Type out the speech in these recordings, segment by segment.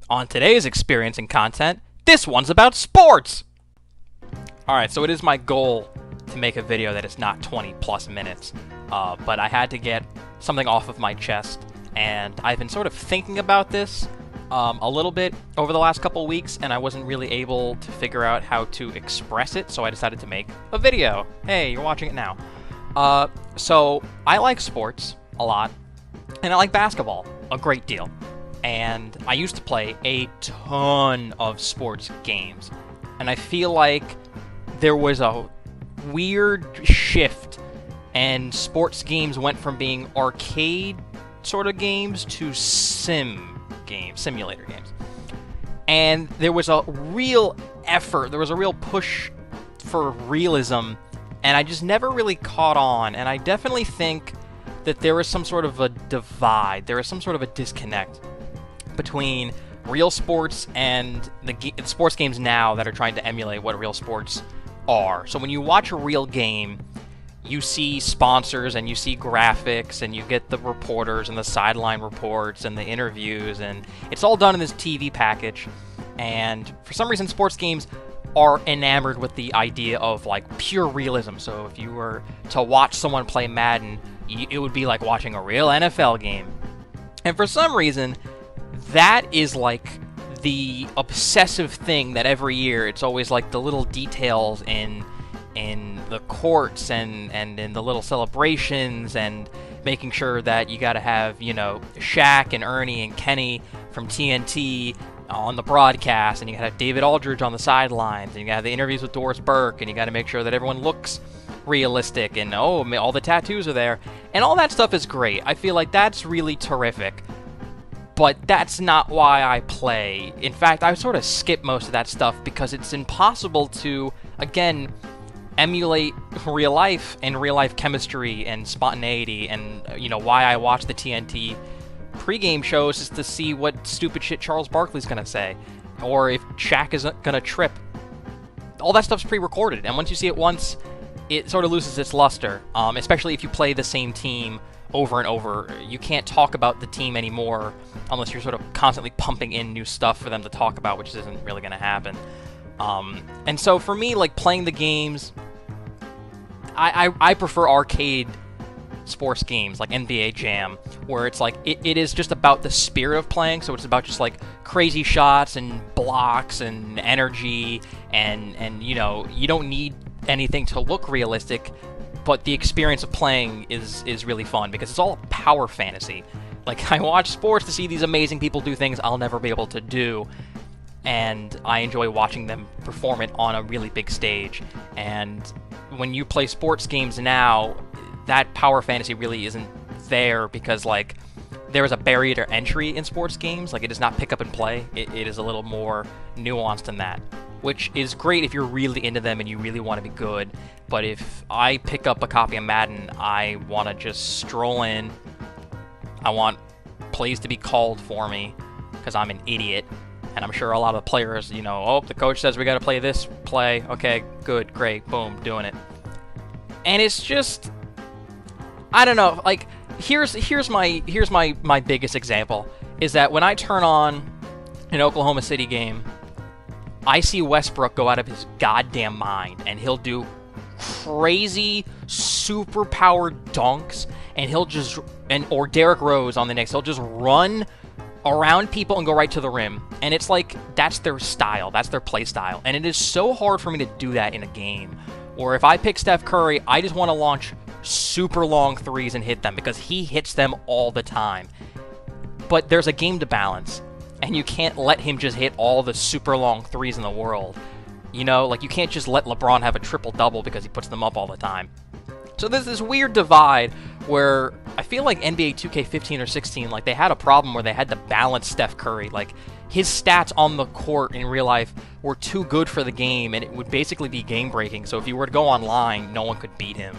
On today's experience and content, this one's about sports! Alright, so it is my goal to make a video that is not 20 plus minutes, but I had to get something off of my chest, and I've been sort of thinking about this a little bit over the last couple weeks, and I wasn't really able to figure out how to express it, so I decided to make a video. Hey, you're watching it now. So I like sports a lot, and I like basketball a great deal. And I used to play a ton of sports games. And I feel like there was a weird shift, and sports games went from being arcade sort of games to simulator games. And there was a real effort, there was a real push for realism, and I just never really caught on. And I definitely think that there is some sort of a divide, there is some sort of a disconnect between real sports and the sports games now that are trying to emulate what real sports are. So when you watch a real game, you see sponsors and you see graphics and you get the reporters and the sideline reports and the interviews, and it's all done in this TV package. And for some reason, sports games are enamored with the idea of like pure realism. So if you were to watch someone play Madden, it would be like watching a real NFL game. And for some reason, that is like the obsessive thing that every year it's always like the little details in the courts and in the little celebrations, and making sure that you got to have, you know, Shaq and Ernie and Kenny from TNT on the broadcast, and you got to have David Aldridge on the sidelines, and you got to have the interviews with Doris Burke, and you got to make sure that everyone looks realistic, and all the tattoos are there, and all that stuff is great. I feel like that's really terrific. But that's not why I play. In fact, I sort of skip most of that stuff because it's impossible to, again, emulate real life and real life chemistry and spontaneity. And, you know, why I watch the TNT pregame shows is to see what stupid shit Charles Barkley's going to say, or if Shaq is going to trip. All that stuff's pre-recorded, and once you see it once, it sort of loses its luster, especially if you play the same team over and over. You can't talk about the team anymore unless you're sort of constantly pumping in new stuff for them to talk about, which isn't really going to happen. And so for me, like, playing the games, I prefer arcade sports games like NBA Jam, where it's like it is just about the spirit of playing. So it's about just like crazy shots and blocks and energy, and you know, you don't need anything to look realistic, but the experience of playing is really fun because it's all power fantasy. Like, I watch sports to see these amazing people do things I'll never be able to do, and I enjoy watching them perform it on a really big stage. And when you play sports games now, that power fantasy really isn't there, because like there is a barrier to entry in sports games. Like, it does not pick up and play. It is a little more nuanced than that, which is great if you're really into them and you really want to be good. But if I pick up a copy of Madden, I want to just stroll in. I want plays to be called for me because I'm an idiot. And I'm sure a lot of the players, you know, oh, the coach says we got to play this play. Okay, good, great, boom, doing it. And it's just, I don't know, like, here's my biggest example, is that when I turn on an Oklahoma City game, I see Westbrook go out of his goddamn mind, and he'll do crazy, super-powered dunks, and he'll just, or Derrick Rose on the Knicks, he'll just run around people and go right to the rim. And it's like, that's their style, that's their play style. And it is so hard for me to do that in a game. Or if I pick Steph Curry, I just want to launch super long threes and hit them, because he hits them all the time. But there's a game to balance, and you can't let him just hit all the super long threes in the world. You know, like, you can't just let LeBron have a triple-double because he puts them up all the time. So there's this weird divide where I feel like NBA 2K15 or 16, like, they had a problem where they had to balance Steph Curry. Like, his stats on the court in real life were too good for the game, and it would basically be game-breaking. So if you were to go online, no one could beat him.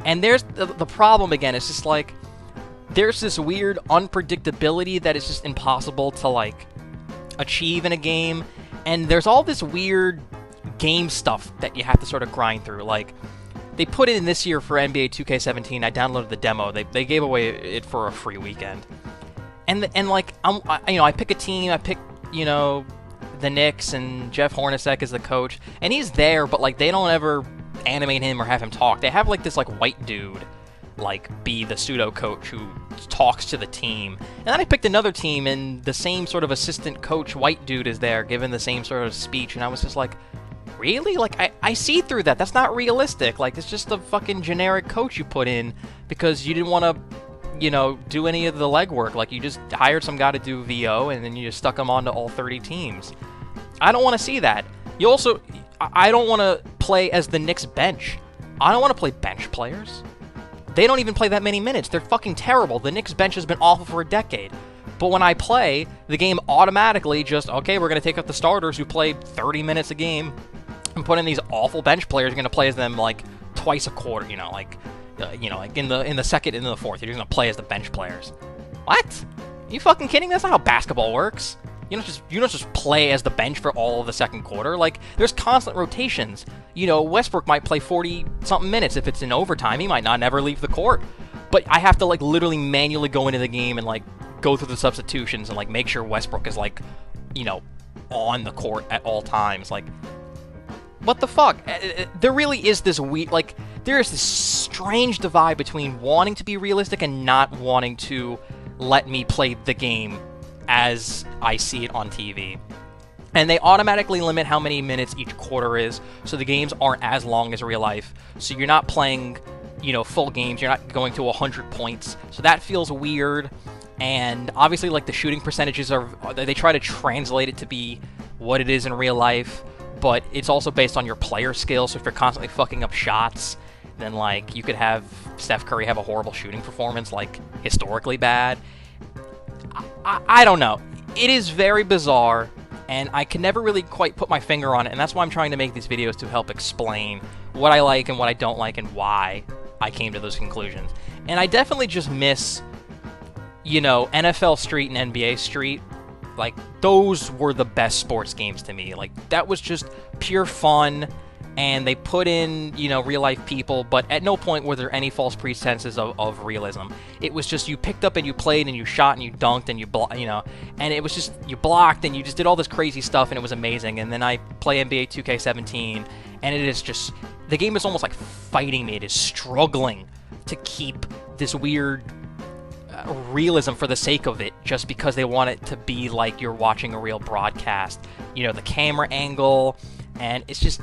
And there's the problem again. It's just like, there's this weird unpredictability that is just impossible to, like, achieve in a game. And there's all this weird game stuff that you have to sort of grind through. Like, they put it in this year for NBA 2K17. I downloaded the demo. They gave away it for a free weekend. And like, I pick a team, I pick you know, the Knicks and Jeff Hornacek is the coach, and he's there, but like they don't ever animate him or have him talk. They have like this like white dude like be the pseudo coach who talks to the team. And then I picked another team and the same sort of assistant coach white dude is there giving the same sort of speech, and I was just like, really? Like I see through that. That's not realistic. Like it's just a fucking generic coach you put in because you didn't want to, you know, do any of the legwork. Like you just hired some guy to do VO and then you just stuck him onto all 30 teams. I don't want to see that. You also, I don't want to play as the Knicks bench. I don't want to play bench players. They don't even play that many minutes. They're fucking terrible. The Knicks bench has been awful for a decade. But when I play, the game automatically just, okay, we're going to take out the starters who play 30 minutes a game and put in these awful bench players. You're going to play as them like twice a quarter, you know, like in the second and in the fourth. You're just going to play as the bench players. What? Are you fucking kidding? That's not how basketball works. You don't just play as the bench for all of the second quarter. Like, there's constant rotations. You know, Westbrook might play 40-something minutes. If it's in overtime, he might not never leave the court. But I have to, like, literally manually go into the game and, like, go through the substitutions and, like, make sure Westbrook is, like, you know, on the court at all times. Like, what the fuck? There really is this like, there is this strange divide between wanting to be realistic and not wanting to let me play the game as I see it on TV. And they automatically limit how many minutes each quarter is, so the games aren't as long as real life. So you're not playing, you know, full games. You're not going to 100 points. So that feels weird. And obviously, like, the shooting percentages they try to translate it to be what it is in real life, but it's also based on your player skill. So if you're constantly fucking up shots, then, like, you could have Steph Curry have a horrible shooting performance, like, historically bad. I don't know. It is very bizarre, and I can never really quite put my finger on it, and that's why I'm trying to make these videos, to help explain what I like and what I don't like and why I came to those conclusions. And I definitely just miss, you know, NFL Street and NBA Street. Like, those were the best sports games to me. Like, that was just pure fun, and they put in, you know, real-life people, but at no point were there any false pretenses of realism. It was just you picked up and you played and you shot and you dunked and you know, and it was just, you blocked and you just did all this crazy stuff and it was amazing. And then I play NBA 2K17, and it is just, the game is almost like fighting me. It is struggling to keep this weird realism for the sake of it, just because they want it to be like you're watching a real broadcast. You know, the camera angle, and it's just,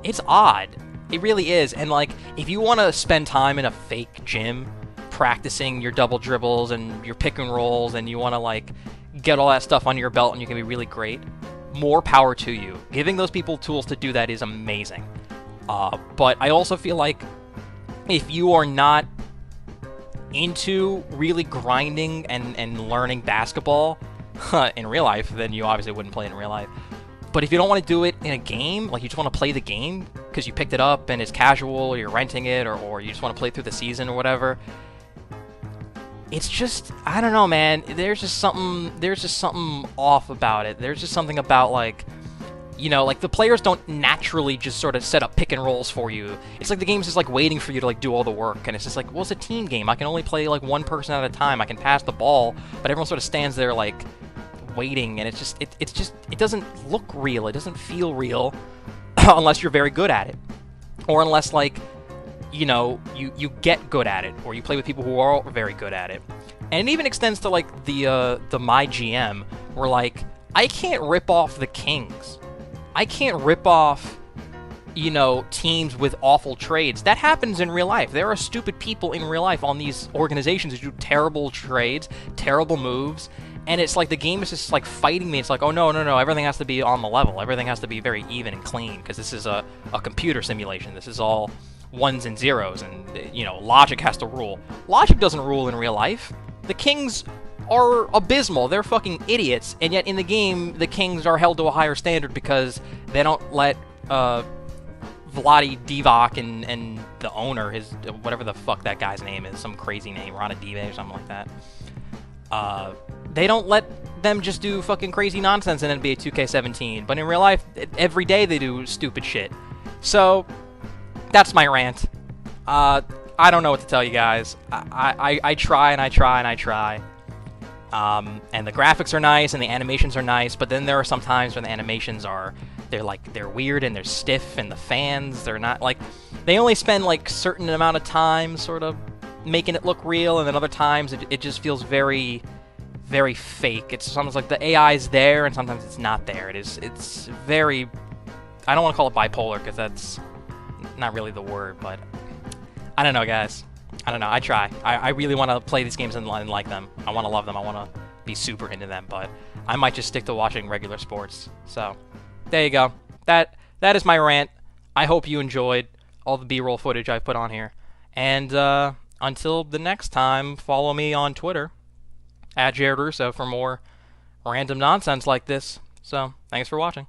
it's odd. It really is. And, like, if you want to spend time in a fake gym practicing your double dribbles and your pick and rolls, and you want to, like, get all that stuff under your belt and you can be really great, more power to you. Giving those people tools to do that is amazing. But I also feel like if you are not into really grinding and learning basketball in real life, then you obviously wouldn't play it in real life. But if you don't want to do it in a game, like you just want to play the game because you picked it up and it's casual, or you're renting it, or you just want to play through the season or whatever, it's just, I don't know, man. There's just something off about it. There's just something about, like, you know, like, the players don't naturally just sort of set up pick and rolls for you. It's like the game's just, like, waiting for you to, like, do all the work. And it's just like, well, it's a team game. I can only play, like, one person at a time. I can pass the ball, but everyone sort of stands there, like, waiting, and it's just, it doesn't look real. It doesn't feel real unless you're very good at it, or unless, like, you know, you get good at it, or you play with people who are very good at it. And it even extends to, like, the My GM, where, like, I can't rip off the Kings. I can't rip off, you know, teams with awful trades. That happens in real life. There are stupid people in real life on these organizations who do terrible trades, terrible moves, and it's like the game is just, like, fighting me. It's like, oh, no, everything has to be on the level. Everything has to be very even and clean, because this is a computer simulation. This is all ones and zeros, and, you know, logic has to rule. Logic doesn't rule in real life. The Kings are abysmal. They're fucking idiots, and yet in the game, the Kings are held to a higher standard because they don't let Vlade Divac and the owner, his, whatever the fuck that guy's name is, some crazy name, Ronadive or something like that, they don't let them just do fucking crazy nonsense in NBA 2K17, but in real life, every day they do stupid shit. So, that's my rant. I don't know what to tell you guys. I try and I try and I try. And the graphics are nice and the animations are nice, but then there are some times when the animations they're weird and they're stiff, and the fans, they're not like, they only spend like certain amount of time sort of making it look real, and then other times it just feels very, very fake. It's sometimes like the AI is there and sometimes it's not there. It's very, I don't want to call it bipolar because that's not really the word, but I don't know, guys. I don't know. I try. I really want to play these games and like them. I want to love them. I want to be super into them, but I might just stick to watching regular sports. So there you go. That is my rant. I hope you enjoyed all the B-roll footage I've put on here. And until the next time, follow me on Twitter @JaredRusso for more random nonsense like this. So thanks for watching.